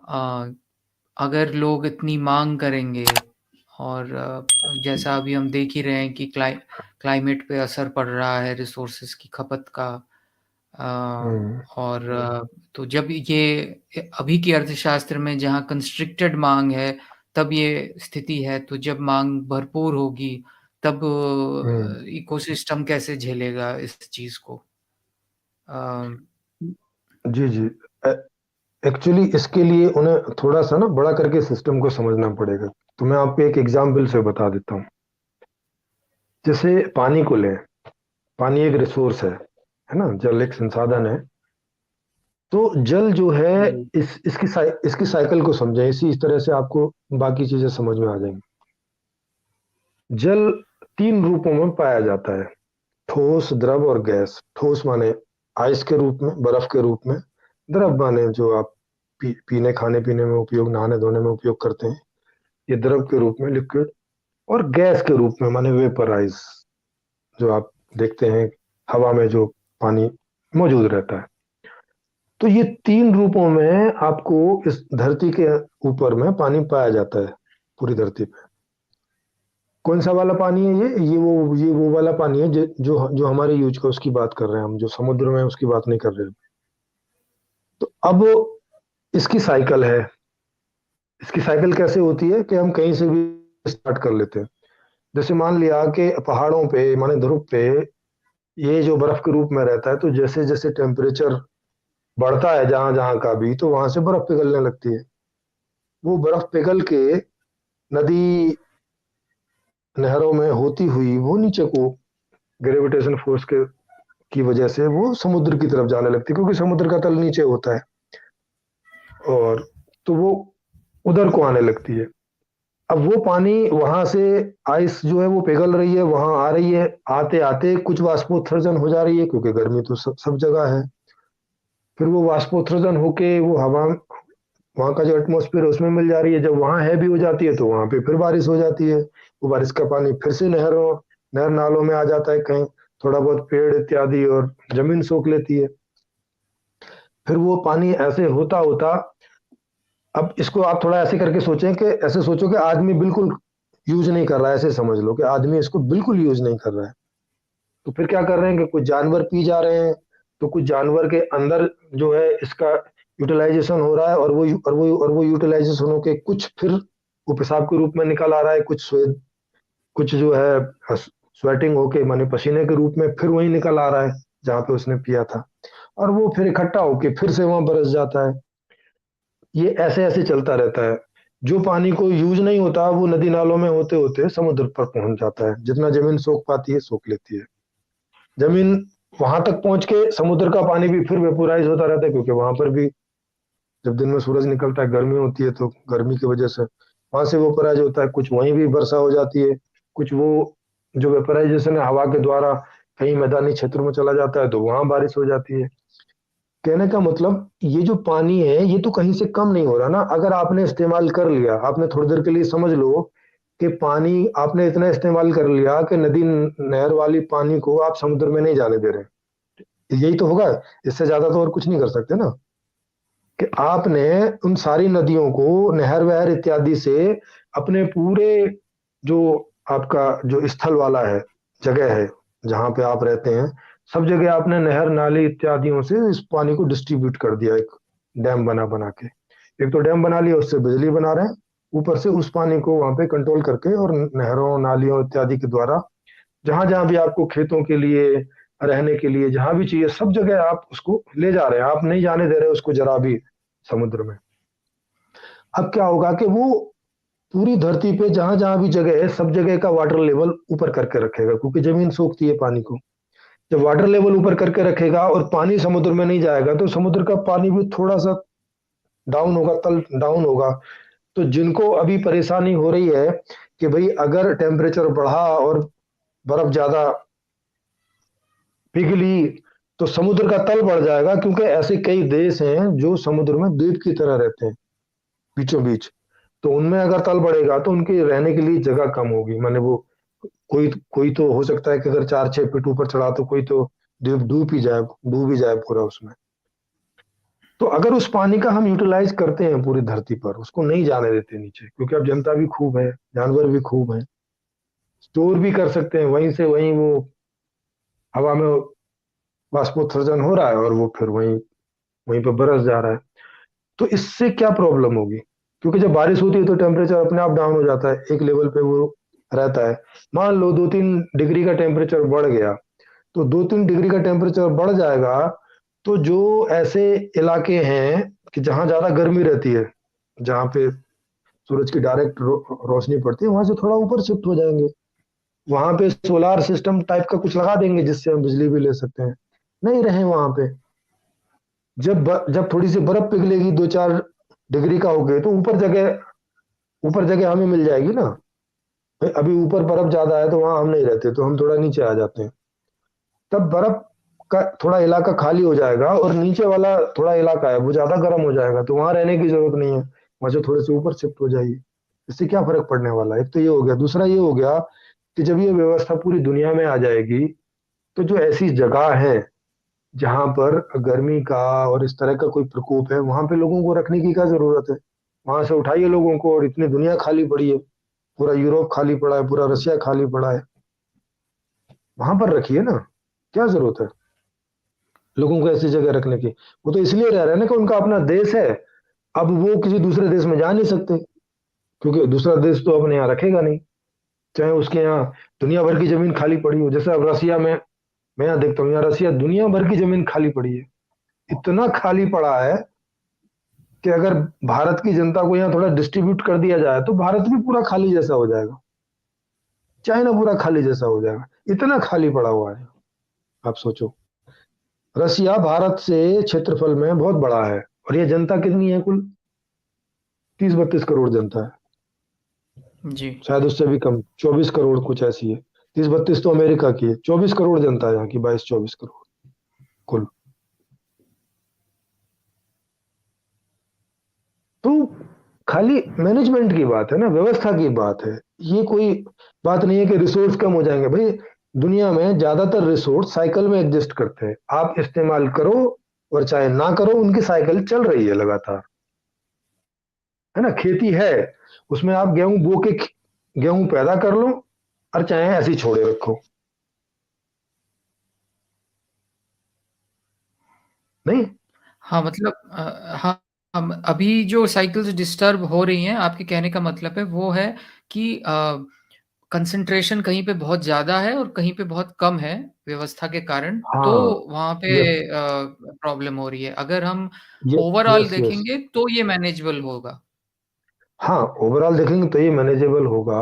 अ, अगर लोग इतनी मांग करेंगे और जैसा अभी हम देख ही रहे हैं कि क्लाइमेट पे असर पड़ रहा है रिसोर्सेज की खपत का। हम्म। और तो जब ये अभी की अर्थशास्त्र में जहाँ कंस्ट्रिक्टेड मांग है, तब ये स्थिति है। तो जब मांग भरपूर होगी, तब हम्म। इकोसिस्टम कैसे झेलेगा इस चीज को? अ, जी जी। एक्चुअली इसके लिए उन्हें थोड़ा सा ना बड़ा करके सिस्टम को समझना पड़ेगा। तो मैं आपको एक एग्जाम्पल से बता देता हूँ। जैसे पानी को लें। पानी एक रिसोर्स है ना, जल एक संसाधन है। तो जल जो है, जी। इसकी साइकिल को समझें, इसी तरह से आपको बाकी चीजें समझ में आ जाएंगी। जल तीन रूपों में पाया जाता है: ठोस, द्रव और गैस। ठोस माने आइस के रूप में, बर्फ के रूप में। द्रव माने जो आप पीने, खाने पीने में उपयोग, नहाने धोने में उपयोग करते हैं, ये द्रव के रूप में, लिक्विड। और गैस के रूप में माने वेपराइज, जो आप देखते हैं हवा में जो पानी मौजूद रहता है। तो ये तीन रूपों में आपको इस धरती के ऊपर में पानी पाया जाता है, पूरी धरती पे। कौन सा वाला पानी है ये वो वाला पानी है जो जो जो हमारे यूज का उसकी बात कर रहे हैं हम, जो समुद्र में है, उसकी बात नहीं कर रहे। तो अब इसकी साइकिल है। इसकी साइकिल कैसे होती है कि हम कहीं से भी स्टार्ट कर लेते हैं। जैसे मान लिया कि पहाड़ों पे माने ध्रुव पे ये जो बर्फ के रूप में रहता है, तो जैसे जैसे टेम्परेचर बढ़ता है जहां जहां का भी, तो वहां से बर्फ पिघलने लगती है। वो बर्फ पिघल के नदी, नहरों में होती हुई वो नीचे को ग्रेविटेशन फोर्स के की वजह से वो समुद्र की तरफ जाने लगती है, क्योंकि समुद्र का तल नीचे होता है। और तो वो उधर को आने लगती है। अब वो पानी वहां से, आइस जो है वो पिघल रही है, वहां आ रही है, आते आते कुछ वाष्पोत्सर्जन हो जा रही है, क्योंकि गर्मी तो सब जगह है। फिर वो वाष्पोत्सर्जन होके वो हवा, वहां का जो एटमोस्फेयर है उसमें मिल जा रही है। जब वहां हैवी हो जाती है तो वहां पे फिर बारिश हो जाती है। वो बारिश का पानी फिर से नहर नालों में आ जाता है कहीं, थोड़ा बहुत पेड़ इत्यादि और जमीन सोख लेती है। फिर वो पानी ऐसे होता होता, अब इसको आप थोड़ा ऐसे करके सोचें कि ऐसे सोचो कि आदमी बिल्कुल यूज नहीं कर रहा है, ऐसे समझ लो कि आदमी इसको बिल्कुल यूज नहीं कर रहा है। तो फिर क्या कर रहे हैं कि कुछ जानवर पी जा रहे हैं, तो कुछ जानवर के अंदर जो है इसका यूटिलाइजेशन हो रहा है, और वो यूटिलाइजेशन होके कुछ फिर वो पेशाब के रूप में निकल आ रहा है, कुछ स्वेद, कुछ जो है स्वेटिंग होके माने पसीने के रूप में फिर वही निकल आ रहा है जहां पे उसने पिया था। और वो फिर इकट्ठा होके फिर से वहां बरस जाता है। ये ऐसे ऐसे चलता रहता है। जो पानी को यूज नहीं होता वो नदी नालों में होते होते समुद्र पर पहुंच जाता है। जितना जमीन सोख पाती है सोख लेती है जमीन। वहां तक पहुंच के समुद्र का पानी भी फिर वेपोराइज होता रहता है, क्योंकि वहां पर भी जब दिन में सूरज निकलता है, गर्मी होती है, तो गर्मी की वजह से वहां से वेपोराइज होता है। कुछ वहीं भी वर्षा हो जाती है, कुछ वो जो वेपोराइजेशन है हवा के द्वारा कहीं मैदानी क्षेत्रों में चला जाता है, तो वहां बारिश हो जाती है। कहने का मतलब ये जो पानी है ये तो कहीं से कम नहीं हो रहा ना। अगर आपने इस्तेमाल कर लिया, आपने थोड़ी देर के लिए समझ लो कि पानी आपने इतना इस्तेमाल कर लिया कि नदी नहर वाली पानी को आप समुद्र में नहीं जाने दे रहे। यही तो होगा, इससे ज्यादा तो और कुछ नहीं कर सकते ना। कि आपने उन सारी नदियों को, नहर वहर इत्यादि से अपने पूरे जो आपका जो स्थल वाला है, जगह है जहां पे आप रहते हैं, सब जगह आपने नहर नाली इत्यादियों से इस पानी को डिस्ट्रीब्यूट कर दिया, एक डैम बना बना के। एक तो डैम बना लिया, उससे बिजली बना रहे हैं, ऊपर से उस पानी को वहां पे कंट्रोल करके और नहरों नालियों इत्यादि के द्वारा जहां जहां भी आपको खेतों के लिए, रहने के लिए जहां भी चाहिए, सब जगह आप उसको ले जा रहे हैं। आप नहीं जाने दे रहे उसको जरा भी समुद्र में। अब क्या होगा कि वो पूरी धरती पे जहां जहां भी जगह है, सब जगह का वाटर लेवल ऊपर करके रखेगा, क्योंकि जमीन सोखती है पानी को। जब वाटर लेवल ऊपर करके रखेगा और पानी समुद्र में नहीं जाएगा, तो समुद्र का पानी भी थोड़ा सा डाउन होगा, तल डाउन होगा। तो जिनको अभी परेशानी हो रही है कि भाई अगर टेम्परेचर बढ़ा और बर्फ ज्यादा पिघली, तो समुद्र का तल बढ़ जाएगा, क्योंकि ऐसे कई देश हैं जो समुद्र में द्वीप की तरह रहते हैं, बीचों बीच। तो उनमें अगर तल बढ़ेगा तो उनके रहने के लिए जगह कम होगी। माने वो कोई कोई तो हो सकता है कि अगर 4-6 फीट ऊपर चढ़ा तो कोई तो द्वीप डूब ही जाए पूरा उसमें। तो अगर उस पानी का हम यूटिलाइज करते हैं पूरी धरती पर, उसको नहीं जाने देते नीचे, क्योंकि अब जनता भी खूब है, जानवर भी खूब है, स्टोर भी कर सकते हैं, वहीं से वहीं वो हवा में वाष्पोत्सर्जन हो रहा है और वो फिर वहीं वहीं पर बरस जा रहा है। तो इससे क्या प्रॉब्लम होगी? क्योंकि जब बारिश होती है तो टेम्परेचर अपने आप डाउन हो जाता है, एक लेवल पे वो रहता है। मान लो 2-3 डिग्री का टेम्परेचर बढ़ गया, तो 2-3 डिग्री का टेम्परेचर बढ़ जाएगा, तो जो ऐसे इलाके हैं कि जहाँ ज्यादा गर्मी रहती है, जहाँ पे सूरज की डायरेक्ट रोशनी पड़ती है, वहां से थोड़ा ऊपर शिफ्ट हो जाएंगे। वहां पे सोलार सिस्टम टाइप का कुछ लगा देंगे जिससे हम बिजली भी ले सकते हैं। नहीं रहे वहां पे, जब थोड़ी सी बर्फ पिघलेगी 2-4 डिग्री का हो गए, तो ऊपर जगह हमें मिल जाएगी ना। भाई अभी ऊपर बर्फ ज्यादा है तो वहां हम नहीं रहते, तो हम थोड़ा नीचे आ जाते हैं। तब बर्फ का थोड़ा इलाका खाली हो जाएगा और नीचे वाला थोड़ा इलाका है वो ज्यादा गर्म हो जाएगा, तो वहां रहने की जरूरत नहीं है, वहां से थोड़े से ऊपर शिफ्ट हो जाइए। इससे क्या फर्क पड़ने वाला है? एक तो ये हो गया, दूसरा ये हो गया कि जब ये व्यवस्था पूरी दुनिया में आ जाएगी, तो जो ऐसी जगह है जहां पर गर्मी का और इस तरह का कोई प्रकोप है, वहां पे लोगों को रखने की क्या जरूरत है? वहां से उठाइए लोगों को, और इतनी दुनिया खाली पड़ी है, पूरा यूरोप खाली पड़ा है, पूरा रशिया खाली पड़ा है, वहां पर रखिए ना। क्या जरूरत है लोगों को ऐसी जगह रखने की? वो तो इसलिए रह रहे हैं ना कि उनका अपना देश है। अब वो किसी दूसरे देश में जा नहीं सकते, क्योंकि दूसरा देश तो अपने यहाँ रखेगा नहीं, चाहे उसके यहाँ दुनिया भर की जमीन खाली पड़ी हो। जैसे अब रसिया में, मैं यहाँ देखता हूँ, यहाँ रसिया दुनिया भर की जमीन खाली पड़ी है, इतना खाली पड़ा है कि अगर भारत की जनता को यहाँ थोड़ा डिस्ट्रीब्यूट कर दिया जाए तो भारत भी पूरा खाली जैसा हो जाएगा, चाइना पूरा खाली जैसा हो जाएगा, इतना खाली पड़ा हुआ है। आप सोचो, रसिया भारत से क्षेत्रफल में बहुत बड़ा है, और ये जनता कितनी है कुल? 30-32 करोड़ जनता है, जी। शायद उससे भी कम, 24 करोड़ कुछ ऐसी है। 30-32 तो अमेरिका की है, 24 करोड़ जनता है यहाँ की, 22-24 करोड़ कुल। तो खाली मैनेजमेंट की बात है ना, व्यवस्था की बात है। ये कोई बात नहीं है कि रिसोर्स कम हो जाएंगे। भाई दुनिया में ज्यादातर रिसोर्स साइकिल में एग्जिस्ट करते हैं, आप इस्तेमाल करो और चाहे ना करो, उनकी साइकिल चल रही है लगातार, है ना। खेती है, उसमें आप गेहूं बो के गेहूं पैदा कर लो, और चाहे ऐसे ही छोड़े रखो, नहीं। हाँ, मतलब हाँ, अभी जो साइकिल्स डिस्टर्ब हो रही हैं, आपके कहने का मतलब है वो है कि कंसंट्रेशन कहीं पे बहुत ज़्यादा है और कहीं पे बहुत कम है व्यवस्था के कारण, तो हाँ। वहाँ पे यस। प्रॉब्लम हो रही है। अगर हम ओवरऑल यस। यस। देखेंगे तो ये मैनेजेबल होगा। हाँ, ओवरऑल देखेंगे तो ये मैनेजेबल होगा।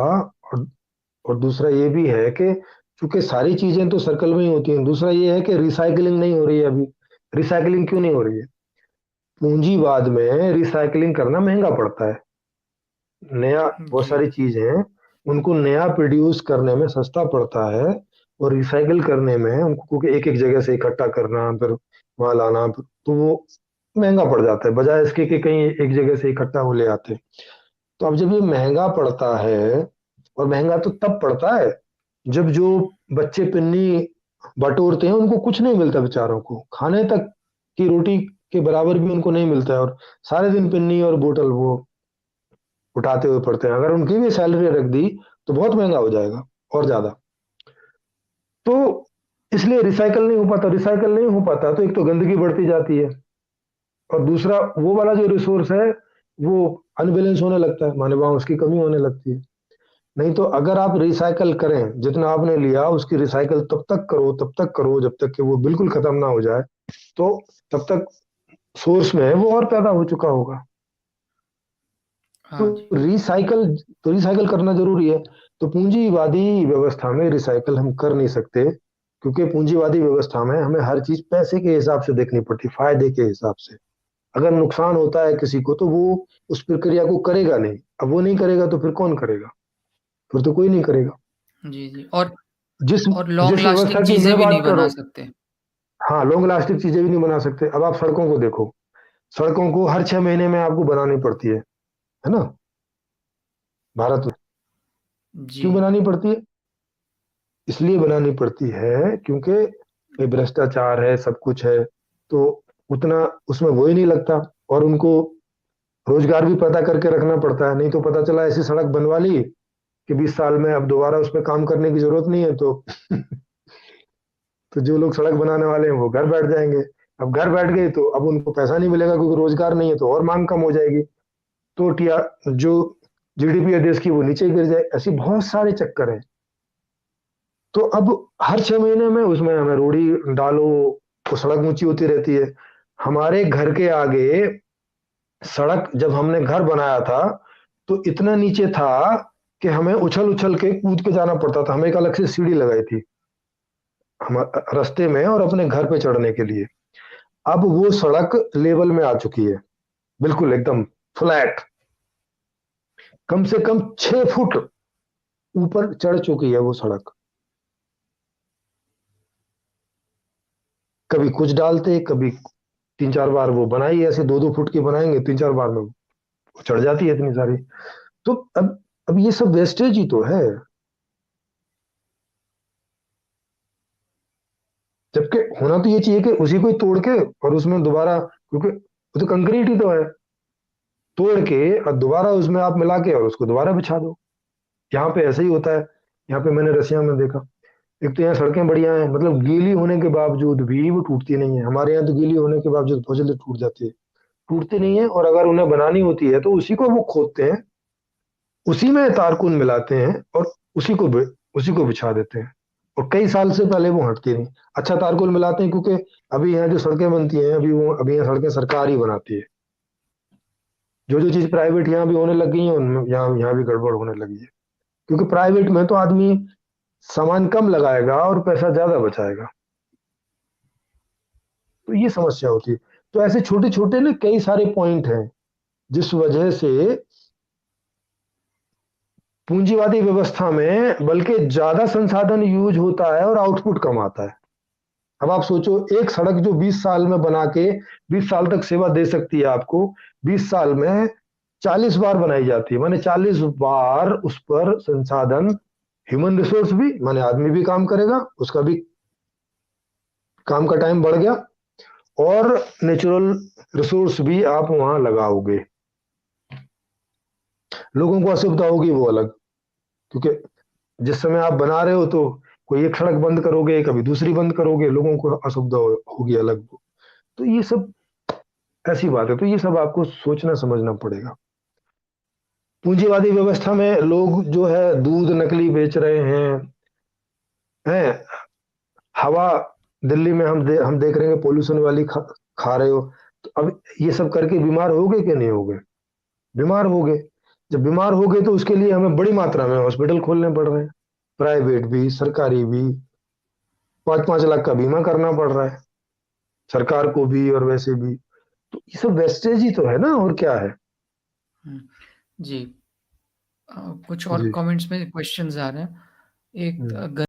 और दूसरा ये भी है कि चूंकि सारी चीजें तो सर्कल में ही होती हैं, दूसरा ये है कि रिसाइकलिंग नहीं हो रही है अभी। रिसाइकलिंग क्यों नहीं हो रही है? पूंजीवाद में रिसाइकलिंग करना महंगा पड़ता है। नया, बहुत जी। सारी चीजें हैं, उनको नया प्रोड्यूस करने में सस्ता पड़ता है, और रिसाइकल करने में उनको, क्योंकि एक एक जगह से इकट्ठा करना फिर वहां लाना, तो वो महंगा पड़ जाता है, बजाय इसके कि कहीं एक जगह से इकट्ठा वो ले आते। तो अब जब ये महंगा पड़ता है, और महंगा तो तब पड़ता है जब जो बच्चे पिन्नी बटोरते हैं उनको कुछ नहीं मिलता, बेचारों को खाने तक की रोटी के बराबर भी उनको नहीं मिलता है, और सारे दिन पिन्नी और बोतल वो उठाते हुए पड़ते हैं। अगर उनकी भी सैलरी रख दी तो बहुत महंगा हो जाएगा, और ज्यादा। तो इसलिए रिसाइकल नहीं हो पाता। रिसाइकल नहीं हो पाता तो एक तो गंदगी बढ़ती जाती है, और दूसरा वो वाला जो रिसोर्स है वो अनबैलेंस होने लगता है, माने वहां उसकी कमी होने लगती है। नहीं तो अगर आप रिसाइकल करें, जितना आपने लिया उसकी रिसाइकल तब तक करो जब तक कि वो बिल्कुल खत्म ना हो जाए, तो तब तक सोर्स में वो और पैदा हो चुका होगा। तो हाँ जी। रिसाइकल तो रिसाइकल करना जरूरी है। तो पूंजीवादी व्यवस्था में रिसाइकल हम कर नहीं सकते, क्योंकि पूंजीवादी व्यवस्था में हमें हर चीज पैसे के हिसाब से देखनी पड़ती, फायदे के हिसाब से। अगर नुकसान होता है किसी को तो वो उस प्रक्रिया को करेगा नहीं। अब वो नहीं करेगा तो फिर कौन करेगा? फिर तो कोई नहीं करेगा। जी, जी। जिस और लॉन्ग जिस व्यवस्था लास्टिंग की चीज़ें मैं भी बात नहीं कर रहा बना हूँ, सकते। हाँ, लॉन्ग लास्टिंग चीजें भी नहीं बना सकते। अब आप सड़कों को देखो, सड़कों को हर 6 महीने में आपको बनानी पड़ती है ना, भारत में। जी। क्यों बनानी पड़ती है? इसलिए बनानी पड़ती है क्योंकि ये भ्रष्टाचार है, सब कुछ है, तो उतना उसमें वो ही नहीं लगता, और उनको रोजगार भी पैदा करके रखना पड़ता है। नहीं तो पता चला ऐसी सड़क बनवा ली कि 20 साल में अब दोबारा उस पर काम करने की जरूरत नहीं है, तो तो जो लोग सड़क बनाने वाले हैं वो घर बैठ जाएंगे। अब घर बैठ गए तो अब उनको पैसा नहीं मिलेगा, क्योंकि रोजगार नहीं है, तो और मांग कम हो जाएगी, तो टिया जो जीडीपी है देश की वो नीचे गिर जाए। ऐसी बहुत सारे चक्कर हैं। तो अब हर 6 महीने में उसमें हमें रोड़ी डालो, तो सड़क ऊंची होती रहती है। हमारे घर के आगे सड़क जब हमने घर बनाया था तो इतना नीचे था कि हमें उछल उछल के कूद के जाना पड़ता था। हमें एक अलग से सीढ़ी लगाई थी हम रास्ते में और अपने घर पे चढ़ने के लिए। अब वो सड़क लेवल में आ चुकी है, बिल्कुल एकदम फ्लैट, कम से कम 6 फुट ऊपर चढ़ चुकी है वो सड़क। कभी कुछ डालते, कभी 3 4 बार वो बनाई, ऐसे 2 2 फुट की बनाएंगे, 3 4 बार में वो चढ़ जाती है इतनी सारी। तो अब ये सब वेस्टेज ही तो है। जबकि होना तो ये चाहिए कि उसी को ही तोड़ के और उसमें दोबारा, क्योंकि वो तो कंक्रीट ही तो है, तोड़ के और दोबारा उसमें आप मिला के और उसको दोबारा बिछा दो। यहाँ पे ऐसे ही होता है। यहाँ पे मैंने रसिया में देखा, एक तो यहाँ सड़कें बढ़िया हैं, मतलब गीली होने के बावजूद भी वो टूटती नहीं है। हमारे यहाँ तो गीली होने के बावजूद बहुत जल्दी टूट जाती है, टूटती नहीं है। और अगर उन्हें बनानी होती है तो उसी को वो खोदते हैं, उसी में तारकुन मिलाते हैं और उसी को बिछा देते हैं। और कई साल से पहले वो हटती नहीं। अच्छा तारकुन मिलाते हैं क्योंकि अभी यहाँ जो सड़कें बनती हैं, अभी यहाँ सड़कें सरकार ही बनाती है। जो जो चीज प्राइवेट यहाँ भी होने लग गई है, उनमें यहाँ यहाँ भी गड़बड़ होने लगी है। क्योंकि प्राइवेट में तो आदमी सामान कम लगाएगा और पैसा ज्यादा बचाएगा, तो ये समस्या होती है। तो ऐसे छोटे छोटे ना कई सारे पॉइंट हैं जिस वजह से पूंजीवादी व्यवस्था में बल्कि ज्यादा संसाधन यूज होता है और आउटपुट कम आता है। अब आप सोचो, एक सड़क जो 20 साल में बना के 20 साल तक सेवा दे सकती है आपको, 20 साल में 40 बार बनाई जाती है, माने 40 बार उस पर संसाधन, ह्यूमन रिसोर्स भी माने आदमी भी काम करेगा, उसका भी काम का टाइम बढ़ गया, और नेचुरल रिसोर्स भी आप वहां लगाओगे। लोगों को असुविधा होगी वो अलग, क्योंकि जिस समय आप बना रहे हो तो कोई एक सड़क बंद करोगे, कभी दूसरी बंद करोगे, लोगों को असुविधा होगी अलग। तो ये सब ऐसी बात है, तो ये सब आपको सोचना समझना पड़ेगा। पूंजीवादी व्यवस्था में लोग जो है दूध नकली बेच रहे हैं। हवा दिल्ली में हम देख रहे हैं पोल्यूशन वाली खा रहे हो। तो अब ये सब करके बीमार होगे कि नहीं होगे? बीमार होगे। जब बीमार होगे तो उसके लिए हमें बड़ी मात्रा में हॉस्पिटल खोलने पड़ रहे हैं, प्राइवेट भी सरकारी भी। 5 5 लाख का बीमा करना पड़ रहा है सरकार को भी और वैसे भी। तो ये सब वेस्टेज ही तो है ना, और क्या है। हुँ, जी। कुछ और जी। कमेंट्स में क्वेश्चंस आ रहे हैं। एक हम्म।